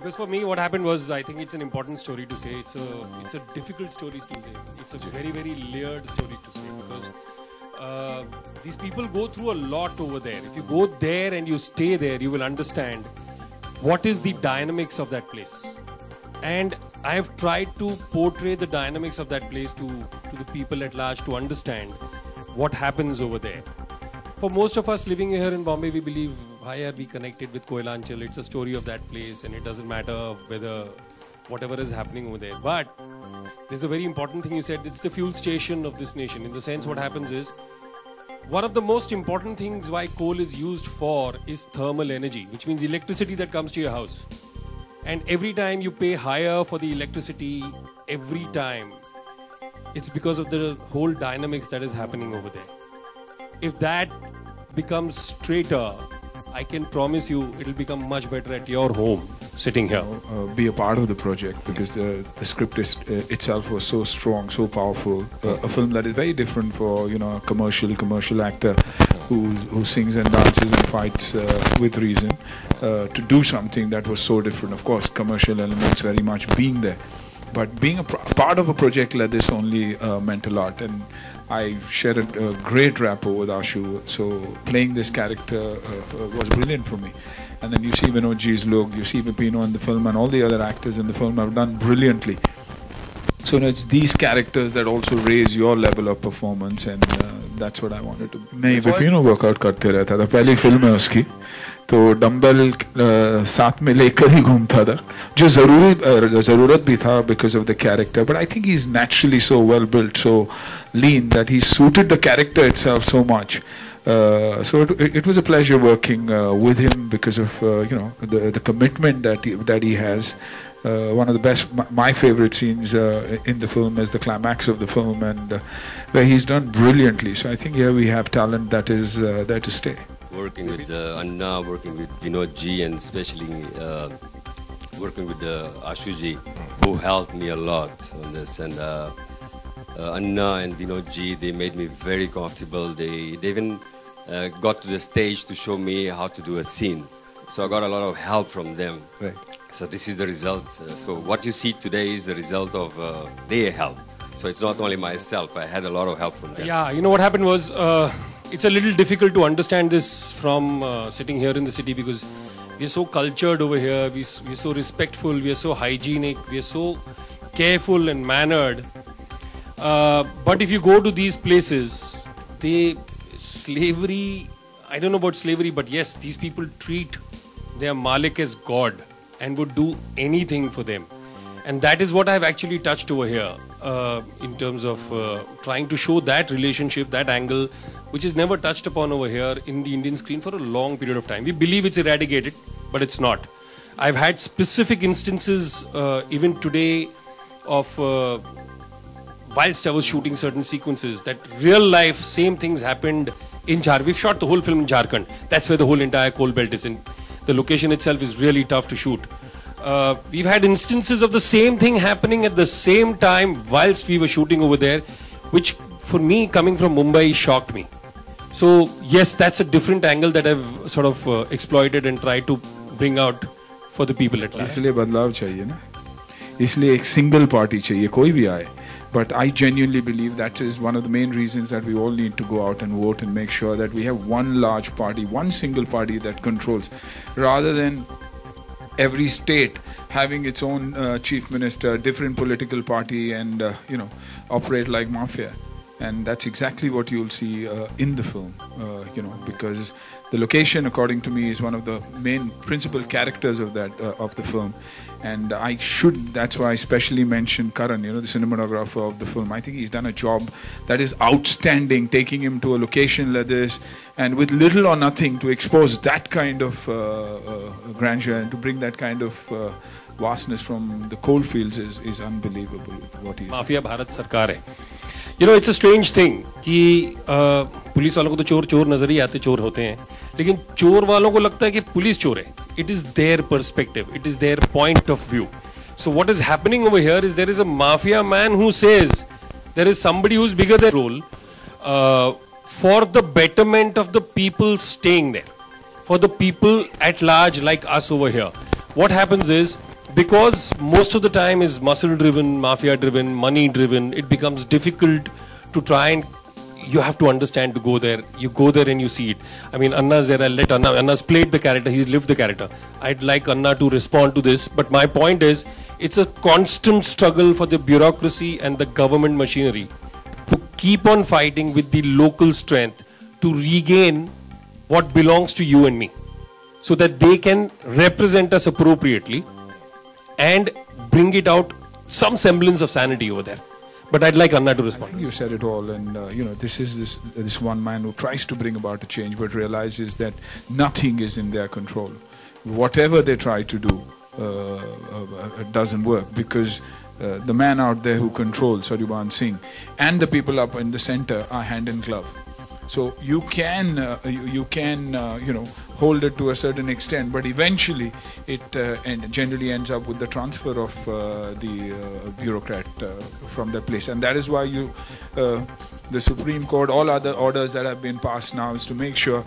Because for me, what happened was, I think it's an important story to say. It's a difficult story to say. It's a very, very layered story to say, because these people go through a lot over there. If you go there and you stay there, you will understand what is the dynamics of that place. And I have tried to portray the dynamics of that place to the people at large, to understand what happens over there. For most of us living here in Bombay, we believe, why are we connected with Koilanchal? It's a story of that place, and it doesn't matter whether whatever is happening over there. But there's a very important thing you said. It's the fuel station of this nation. In the sense, what happens is, one of the most important things why coal is used for is thermal energy, which means electricity that comes to your house. And every time you pay higher for the electricity, every time, it's because of the whole dynamics that is happening over there. If that becomes straighter, I can promise you it'll become much better at your home, sitting here. Be a part of the project, because the script itself was so strong, so powerful. A film that is very different for a commercial actor who sings and dances and fights with reason, to do something that was so different. Of course, commercial elements very much being there, but being a part of a project like this only meant a lot. And I shared a great rapport with Ashu, so playing this character was brilliant for me. And then you see Vinod Ji's look, you see Vipino in the film, and all the other actors in the film have done brilliantly. So it's these characters that also raise your level of performance, and that's what I wanted to do. नहीं, Vipino workout करते रहता था. पहली film है उसकी, तो dumbbell साथ में लेकर ही घूमता था, जो ज़रूरत भी था because of the character. But I think he's naturally so well built, so lean, that he suited the character itself so much. So it was a pleasure working with him, because of the commitment that he has. One of the best, my favorite scenes in the film is the climax of the film, and where he's done brilliantly. So I think here we have talent that is there to stay. Working with Anna, working with Vinod Ji, and especially working with Ashu Ji, who helped me a lot on this. And Anna and Vinod Ji, they made me very comfortable. They even got to the stage to show me how to do a scene. So I got a lot of help from them. Right. So this is the result. So what you see today is the result of their help. So it's not only myself. I had a lot of help from them. Yeah, what happened was, it's a little difficult to understand this from sitting here in the city, because we're so cultured over here. We're so respectful. We're so hygienic. We're so careful and mannered. But if you go to these places, slavery, I don't know about slavery, but yes, these people treat their Malik as God and would do anything for them. And that is what I've actually touched over here, in terms of trying to show that relationship, that angle, which is never touched upon over here in the Indian screen for a long period of time. We believe it's eradicated, but it's not. I've had specific instances, even today, of whilst I was shooting certain sequences, that real life, same things happened in Jharkhand. We've shot the whole film in Jharkhand. That's where the whole entire coal belt is in. The location itself is really tough to shoot. We've had instances of the same thing happening at the same time whilst we were shooting over there, which for me, coming from Mumbai, shocked me. So yes, that's a different angle that I've sort of exploited and tried to bring out for the people at large. इसलिए बदलाव चाहिए ना, इसलिए एक single party चाहिए, कोई भी आए. But I genuinely believe that is one of the main reasons that we all need to go out and vote and make sure that we have one large party, one single party that controls, rather than every state having its own chief minister, different political party, and operate like mafia. And that's exactly what you'll see in the film, because the location, according to me, is one of the main principal characters of the film. And that's why I specially mentioned Karan, the cinematographer of the film. I think he's done a job that is outstanding, taking him to a location like this, and with little or nothing to expose that kind of grandeur and to bring that kind of vastness from the coal fields is unbelievable with what he's Mafia Bharat Sarkar hai. It's a strange thing कि police वालों को तो चोर चोर नजर ही आते, चोर होते हैं, लेकिन चोर वालों को लगता है कि पुलिस चोर है. It is their perspective, it is their point of view. So what is happening over here is there is a mafia man who says there is somebody who's bigger than role for the betterment of the people staying there, for the people at large like us over here. What happens is because most of the time is muscle driven, mafia driven, money driven, it becomes difficult to try and you have to understand to go there. You go there and you see it. I mean, Anna's there. I'll let Anna. Anna's played the character. He's lived the character. I'd like Anna to respond to this. But my point is, it's a constant struggle for the bureaucracy and the government machinery to keep on fighting with the local strength to regain what belongs to you and me, so that they can represent us appropriately and bring it out some semblance of sanity over there. But I'd like Anna to respond. You said it all, and this is this one man who tries to bring about a change, but realizes that nothing is in their control. Whatever they try to do, it doesn't work, because the man out there who controls Sarjuban Singh and the people up in the center are hand in glove. So you can hold it to a certain extent, but eventually it and generally ends up with the transfer of the bureaucrat from that place. And that is why the Supreme Court, all other orders that have been passed now, is to make sure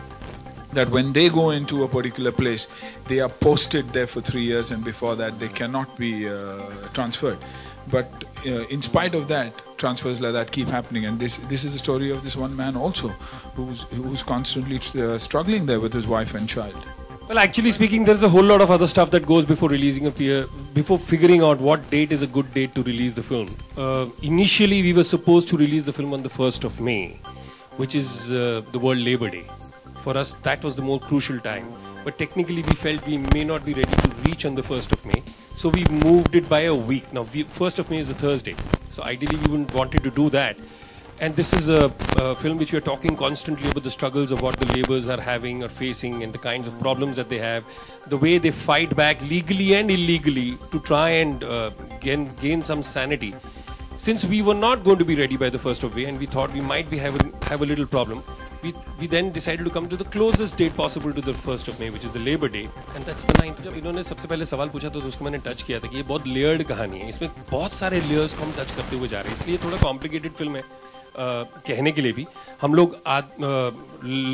that when they go into a particular place, they are posted there for 3 years, and before that they cannot be transferred. But in spite of that, transfers like that keep happening, and this is the story of this one man also, who's constantly struggling there with his wife and child. Well, actually speaking, there's a whole lot of other stuff that goes before releasing before figuring out what date is a good date to release the film. Initially, we were supposed to release the film on the 1st of May, which is the World Labour Day. For us, that was the more crucial time. But technically, we felt we may not be ready to reach on the 1st of May. So we moved it by a week. Now, 1st of May is a Thursday. So ideally, we wouldn't wanted to do that. And this is a film which we are talking constantly about the struggles of what the labourers are having or facing, and the kinds of problems that they have, the way they fight back legally and illegally to try and gain some sanity. Since we were not going to be ready by the 1st of May, and we thought we might be have a little problem, we then decided to come to the closest date possible to the 1st of May, which is the Labour Day, and that's the 9th. जब इन्होंने सबसे पहले सवाल पूछा तो उसको मैंने touch किया था कि ये बहुत लेयर्ड कहानी है, इसमें बहुत सारे लेयर्स को हम टच करते हुए जा रहे हैं, इसलिए थोड़ा कॉम्प्लिकेटेड फिल्म है कहने के लिए भी. हम लोग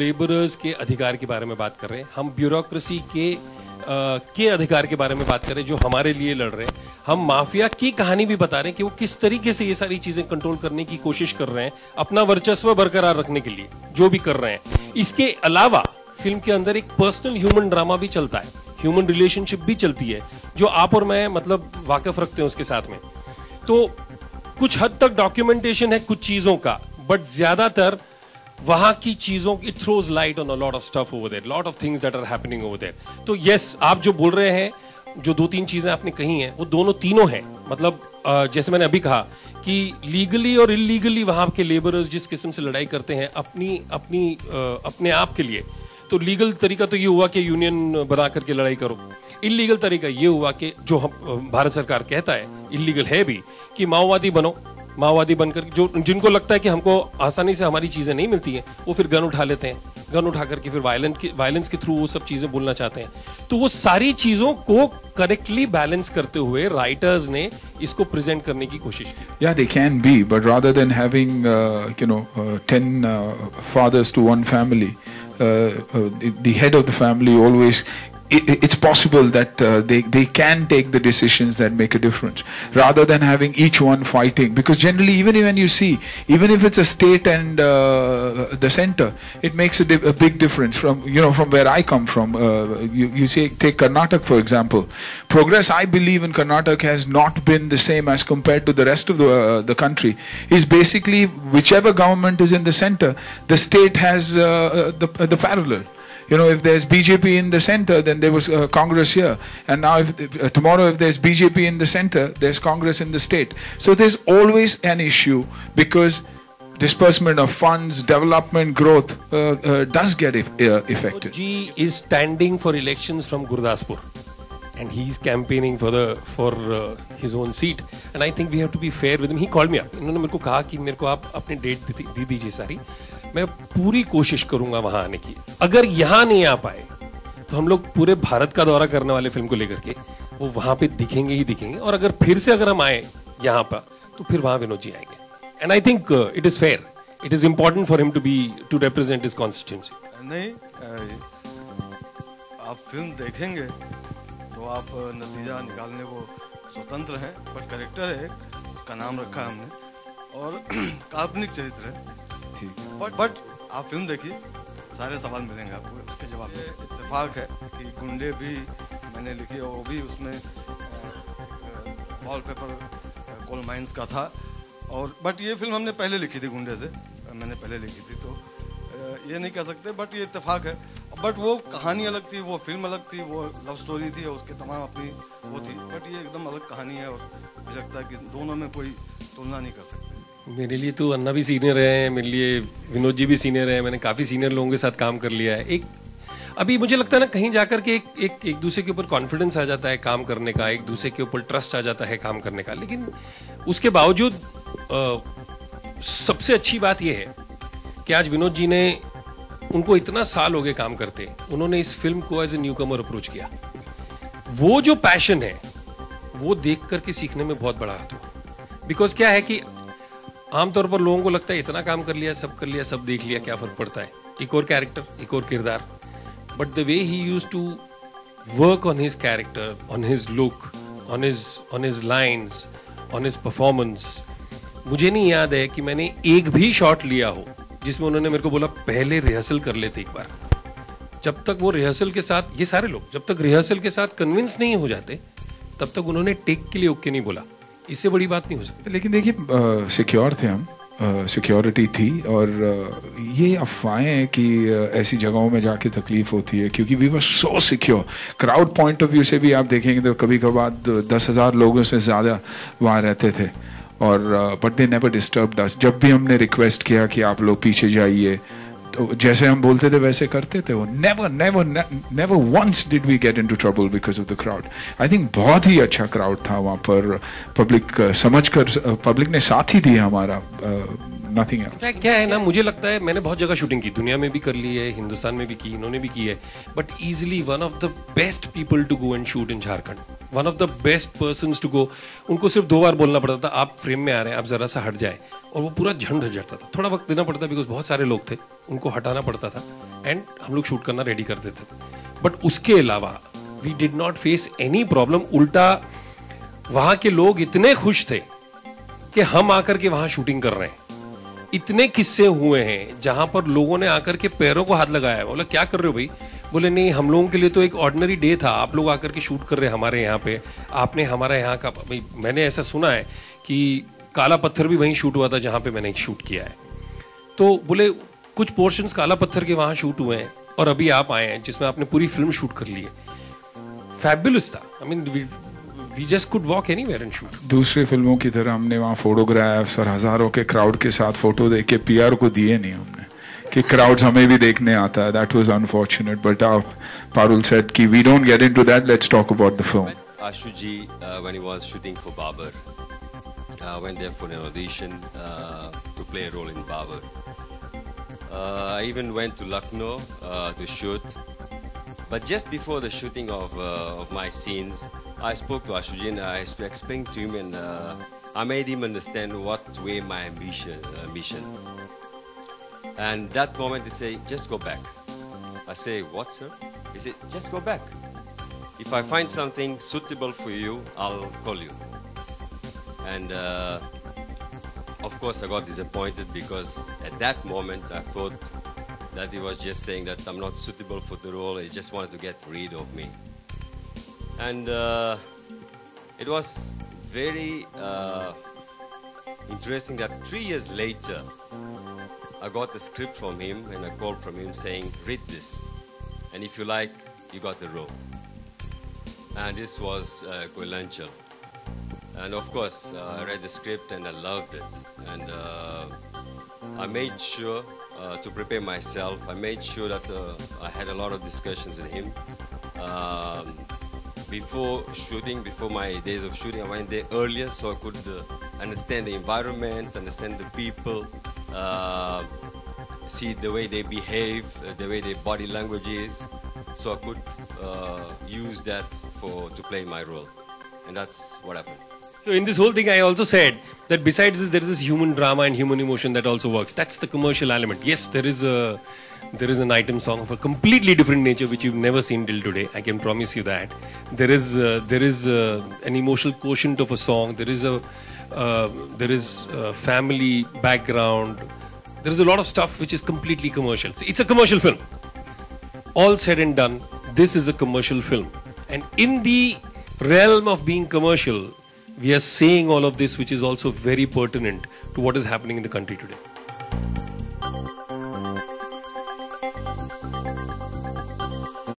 लेबरर्स के अधिकार के बारे में बात कर रहे हैं, हम ब्यूरोक्रेसी के अधिकार के बारे में बात कर रहे हैं जो हमारे लिए लड़ रहे हैं, हम माफिया की कहानी भी बता रहे हैं कि वो किस तरीके से ये सारी चीजें कंट्रोल करने की कोशिश कर रहे हैं अपना वर्चस्व बरकरार रखने के लिए जो भी कर रहे हैं. इसके अलावा फिल्म के अंदर एक पर्सनल ह्यूमन ड्रामा भी चलता है, ह्यूमन रिलेशनशिप भी चलती है जो आप और मैं मतलब वाकिफ रखते हैं उसके साथ में. तो कुछ हद तक डॉक्यूमेंटेशन है कुछ चीजों का, बट ज्यादातर वहां की चीजों, it throws light on a lot of stuff over there, lot of things that are happening over there. तो यस, आप जो बोल रहे हैं, जो 2-3 चीजें आपने कही हैं, वो तीनों हैं. मतलब जैसे मैंने अभी कहा कि लीगली और इलीगली वहां के लेबरर्स जिस किस्म से लड़ाई करते हैं अपने आप के लिए, तो लीगल तरीका तो ये हुआ कि यूनियन बना करके लड़ाई करो. इलीगल तरीका ये हुआ कि जो भारत सरकार कहता है इलीगल है भी, कि माओवादी बनो, माओवादी बनकर जिनको लगता है कि हमको आसानी से हमारी चीज़ें नहीं मिलती हैं, वो फिर गन उठा लेते हैं, गन उठा करके फिर वायलेंस के थ्रू वो सब चीज़ें बोलना चाहते हैं. तो वो सारी चीज़ों को करेक्टली बैलेंस करते हुए राइटर्स ने इसको प्रेजेंट करने की कोशिश की. Yeah, they can be, but rather than having 10 fathers to one family, the head of the family always, it's possible that they can take the decisions that make a difference, rather than having each one fighting. Because generally, even when you see, even if it's a state and the center, it makes a big difference. From where I come from, you say, take Karnataka for example. Progress, I believe, in Karnataka has not been the same as compared to the rest of the country. Is basically whichever government is in the center, the state has the parallel. If there's BJP in the center, then there was Congress here. And now tomorrow if there's BJP in the center, there's Congress in the state. So there's always an issue, because disbursement of funds, development, growth does get affected. G is standing for elections from Gurdaspur, and he's campaigning for his own seat. And I think we have to be fair with him. He called me up. इन्होंने मेरे को कहा कि मेरे को आप अपनी date दे दीजिए सारी, मैं पूरी कोशिश करूंगा वहां आने की. अगर यहां नहीं आ पाए तो हम लोग पूरे भारत का दौरा करने वाले फिल्म को लेकर के वो वहां पे दिखेंगे ही दिखेंगे. और अगर हम आए यहाँ पर तो फिर वहां विनोद जी आएंगे. And I think it is fair, it is important for him to represent his constituency. नहीं, आप फिल्म देखेंगे तो आप नतीजा निकालने को स्वतंत्र हैं, बट कैरेक्टर है उसका नाम रखा है हमने और काल्पनिक चरित्र है, ठीक है। बट आप फिल्म देखिए, सारे सवाल मिलेंगे आपको उसके जवाब। ये इत्तेफाक है कि गुंडे भी मैंने लिखी और वो भी उसमें वॉलपेपर कोल माइंस का था, और बट ये फिल्म हमने पहले लिखी थी, गुंडे से मैंने पहले लिखी थी, तो ये नहीं कह सकते, बट ये इत्तेफाक है। बट वो कहानी अलग थी, वो फिल्म अलग थी, वो लव स्टोरी थी और उसके तमाम अपनी वो थी, बट ये एकदम अलग कहानी है और मुझे लगता है कि दोनों में कोई तुलना नहीं कर सकते। मेरे लिए तो अन्ना भी सीनियर है, मेरे लिए विनोद जी भी सीनियर है, मैंने काफ़ी सीनियर लोगों के साथ काम कर लिया है। एक अभी मुझे लगता है ना, कहीं जाकर के एक दूसरे के ऊपर कॉन्फिडेंस आ जाता है काम करने का, एक दूसरे के ऊपर ट्रस्ट आ जाता है काम करने का, लेकिन उसके बावजूद सबसे अच्छी बात यह है कि आज विनोद जी ने, उनको इतना साल हो गए काम करते, उन्होंने इस फिल्म को as a newcomer approach किया। वो जो पैशन है वो देख करके सीखने में बहुत बड़ा हाथ हुआ। बिकॉज क्या है कि आमतौर पर लोगों को लगता है इतना काम कर लिया, सब देख लिया, क्या फर्क पड़ता है, एक और कैरेक्टर, एक और किरदार। But the way he used to work on his character, on his look, on his lines, on his performance, मुझे नहीं याद है कि मैंने एक भी शॉट लिया हो जिसमें उन्होंने मेरे को बोला पहले रिहर्सल कर लेते एक बार। जब तक वो रिहर्सल के साथ, ये सारे लोग जब तक रिहर्सल के साथ कन्विंस नहीं हो जाते तब तक उन्होंने टेक के लिए ओके नहीं बोला। इससे बड़ी बात नहीं हो सकती। लेकिन देखिए, सिक्योर थे हम, सिक्योरिटी थी, और ये अफवाहें हैं कि ऐसी जगहों में जाके तकलीफ होती है, क्योंकि we were so secure. Crowd point of view से भी आप देखेंगे तो कभी कभार 10,000 लोगों से ज़्यादा वहाँ रहते थे, और बट दे नेवर डिस्टर्ब्ड अस। जब भी हमने रिक्वेस्ट किया कि आप लोग पीछे जाइए, तो जैसे हम बोलते थे वैसे करते थे वो। Never once did we get into trouble because of the crowd. I think बहुत ही अच्छा क्राउड था वहाँ पर, पब्लिक समझकर पब्लिक ने साथ ही दिया हमारा, नथिंग एल्स। क्या है ना, मुझे लगता है मैंने बहुत जगह शूटिंग की, दुनिया में भी कर ली है, हिंदुस्तान में भी की, इन्होंने भी की है, but easily one of the best people to go and shoot in Jharkhand, one of the best persons to go. उनको सिर्फ 2 बार बोलना पड़ता था, आप फ्रेम में आ रहे हैं, आप जरा सा हट जाए, और वो पूरा झंड हट जाता था। थोड़ा वक्त देना पड़ता, बिकॉज बहुत सारे लोग थे, उनको हटाना पड़ता था, एंड हम लोग शूट करना रेडी कर देते थे। बट उसके अलावा we did not face any problem. उल्टा वहाँ के लोग इतने खुश थे कि हम आकर के वहाँ शूटिंग कर रहे हैं। इतने किस्से हुए हैं जहां पर लोगों ने आकर के पैरों को हाथ लगाया है, बोला क्या कर रहे हो भाई, बोले नहीं हम लोगों के लिए तो एक ऑर्डिनरी डे था, आप लोग आकर के शूट कर रहे हैं हमारे यहाँ पे, आपने हमारा यहाँ का भाई। मैंने ऐसा सुना है कि काला पत्थर भी वहीं शूट हुआ था जहाँ पे मैंने शूट किया है। तो बोले कुछ पोर्शंस काला पत्थर के वहाँ शूट हुए हैं और अभी आप आए हैं जिसमें आपने पूरी फिल्म शूट कर ली है। फैबुलस था। I mean we just could walk anywhere and shoot. दूसरी फिल्मों की तरह हमने वहाँ फोटोग्राफ्स और हजारों के क्राउड के साथ फोटो दे के पीआर को दिए नहीं हमने कि क्राउड्स हमें भी देखने आता है. That was unfortunate, but Parul said कि we don't get into that. Let's talk about the film. Ashuji, when he was shooting for Babar, went there for an audition to play a role in Babar. I even went to Lucknow to shoot. But just before the shooting of my scenes, I spoke to Ashuji and I explained to him, and I made him understand what way my mission. And that moment he said, just go back. I say, what, sir? He said, just go back. If I find something suitable for you, I'll call you. And of course I got disappointed because at that moment I thought that he was just saying that I'm not suitable for the role. He just wanted to get rid of me. And it was very interesting that 3 years later, I got the script from him and a call from him saying, read this. And if you like, you got the role. And this was Koilanchal. And of course, I read the script and I loved it. And I made sure to prepare myself. I made sure that I had a lot of discussions with him. Before shooting, before my days of shooting, I went there earlier so I could understand the environment, understand the people, see the way they behave, the way their body language is, so I could use that to play my role. And that's what happened. So in this whole thing, I also said that besides this, there is this human drama and human emotion that also works. That's the commercial element. Yes, there is an item song of a completely different nature which you've never seen till today. I can promise you that. There is an emotional quotient of a song. There is a family background. There is a lot of stuff which is completely commercial. So it's a commercial film. All said and done, this is a commercial film. And in the realm of being commercial, we are saying all of this, which is also very pertinent to what is happening in the country today.